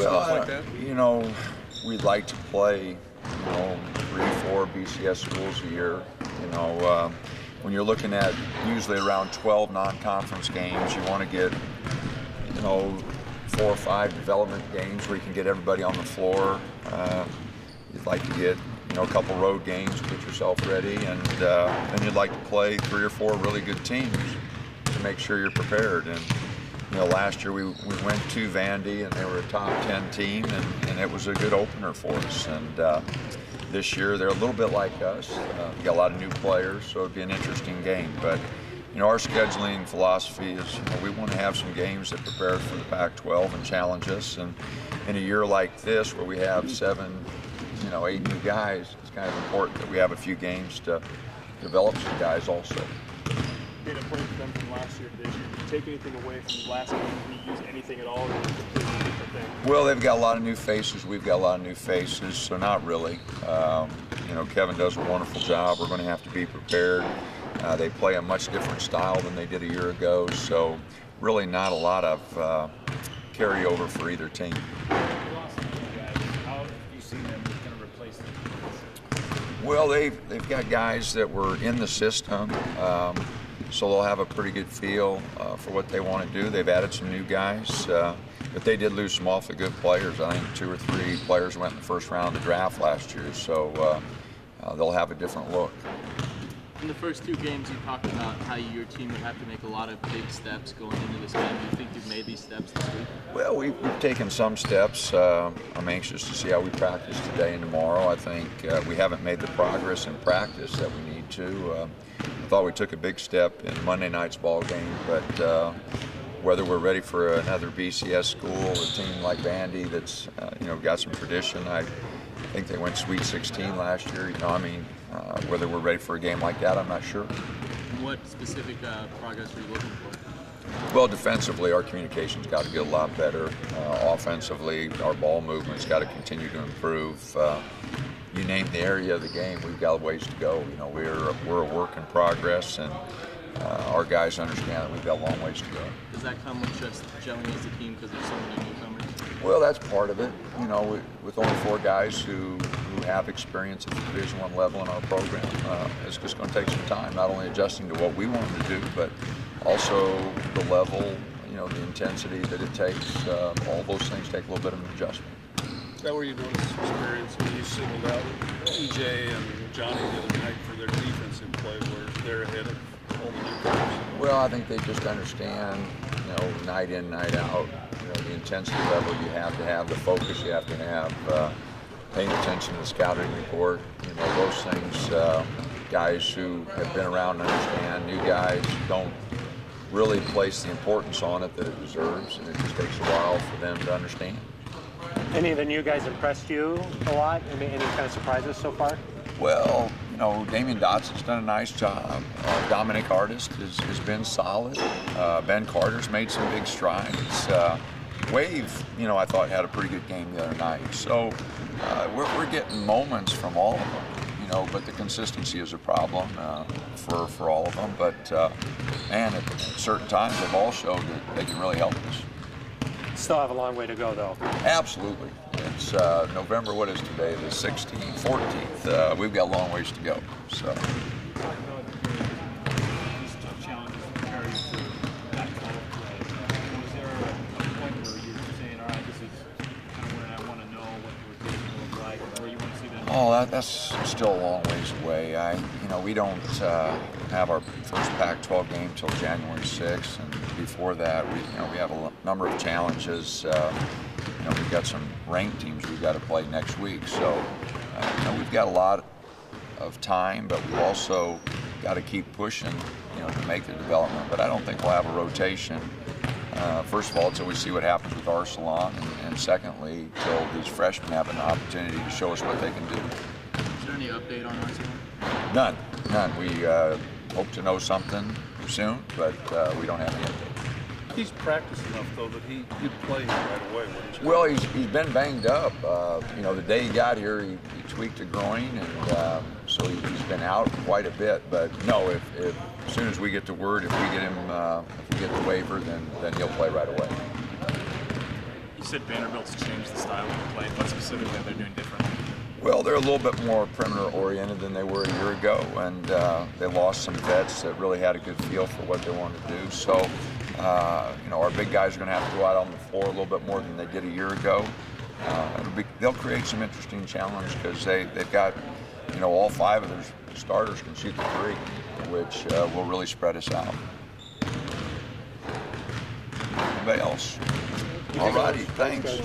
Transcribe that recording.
stuff like that? You know, we'd like to play, 3-4 BCS schools a year. When you're looking at usually around 12 non-conference games, you want to get, 4 or 5 development games where you can get everybody on the floor. You'd like to get, a couple road games to get yourself ready, and then you'd like to play 3 or 4 really good teams to make sure you're prepared. And last year we went to Vandy, and they were a top 10 team, and it was a good opener for us. And this year they're a little bit like us. We got a lot of new players, so it'd be an interesting game. But our scheduling philosophy is, we want to have some games that prepare for the Pac-12 and challenge us. And in a year like this, where we have 7, 8 new guys, it's kind of important that we have a few games to develop some guys also. Did it break them from last year to this year? Did you take anything away from the last game? Did you use anything at all, or was it a completely different thing? Well, they've got a lot of new faces. We've got a lot of new faces, so not really. Kevin does a wonderful job. We're going to have to be prepared. They play a much different style than they did a year ago, so really not a lot of carryover for either team. Well, they've got guys that were in the system, so they'll have a pretty good feel for what they want to do. They've added some new guys, but they did lose some awfully good players. I think 2 or 3 players went in the first round of the draft last year, so they'll have a different look. In the first 2 games, you talked about how your team would have to make a lot of big steps going into this game. Do you think you've made these steps this week? Well, we've taken some steps. I'm anxious to see how we practice today and tomorrow. I think we haven't made the progress in practice that we need to. I thought we took a big step in Monday night's ball game, but whether we're ready for another BCS school, a team like Vandy that's got some tradition. I think they went Sweet 16 last year. Whether we're ready for a game like that, I'm not sure. What specific progress are you looking for? Well, defensively, our communication's got to get a lot better. Offensively, our ball movement's got to continue to improve. You name the area of the game, we've got a ways to go. We're a work in progress, and our guys understand that we've got a long ways to go. Does that come with just gelling as a team because there's so many newcomers? Well, that's part of it. With only 4 guys who have experience at the Division I level in our program, it's just going to take some time, not only adjusting to what we want them to do, but also the level, the intensity that it takes. All those things take a little bit of an adjustment. Is that where you noticed experience when you singled out EJ and Johnny the other night for their defensive play, where they're ahead of all the newcomers? Well, I think they just understand, night in, night out, the intensity level you have to have, the focus you have to have, paying attention to the scouting report, those things. Guys who have been around and understand, new guys don't really place the importance on it that it deserves, and it just takes a while for them to understand. Any of the new guys impressed you a lot? Any kind of surprises so far? Well, Damian Dotson's done a nice job. Dominic Artist has been solid. Ben Carter's made some big strides. Wave, I thought had a pretty good game the other night. So we're getting moments from all of them, but the consistency is a problem for all of them. But at certain times they've all showed that they can really help us. Still have a long way to go, though. Absolutely. It's November, what is today, the 16th, 14th. We've got a long ways to go. So. Oh, that's still a long ways away. We don't have our first Pac-12 game till January 6th, and before that, we have a number of challenges. We've got some ranked teams we've got to play next week, so we've got a lot of time, but we've also got to keep pushing, to make the development. But I don't think we'll have a rotation. First of all, until we see what happens with Arsalan, and secondly, till these freshmen have an opportunity to show us what they can do. Is there any update on Arsalan? None. We hope to know something soon, but we don't have any update. He's practiced enough, though, that he could play right away, wouldn't you? Well, he's been banged up. The day he got here, he tweaked a groin, and so he's been out quite a bit. But no, if as soon as we get the word, if we get him, if we get the waiver, then he'll play right away. You said Vanderbilt's changed the style of play. What specifically are they doing differently? Well, they're a little bit more perimeter-oriented than they were a year ago, and they lost some vets that really had a good feel for what they wanted to do. So, our big guys are going to have to go out on the floor a little bit more than they did a year ago. They'll create some interesting challenge because they've got, all 5 of their starters can shoot the 3, which will really spread us out. Anybody else? All righty, thanks.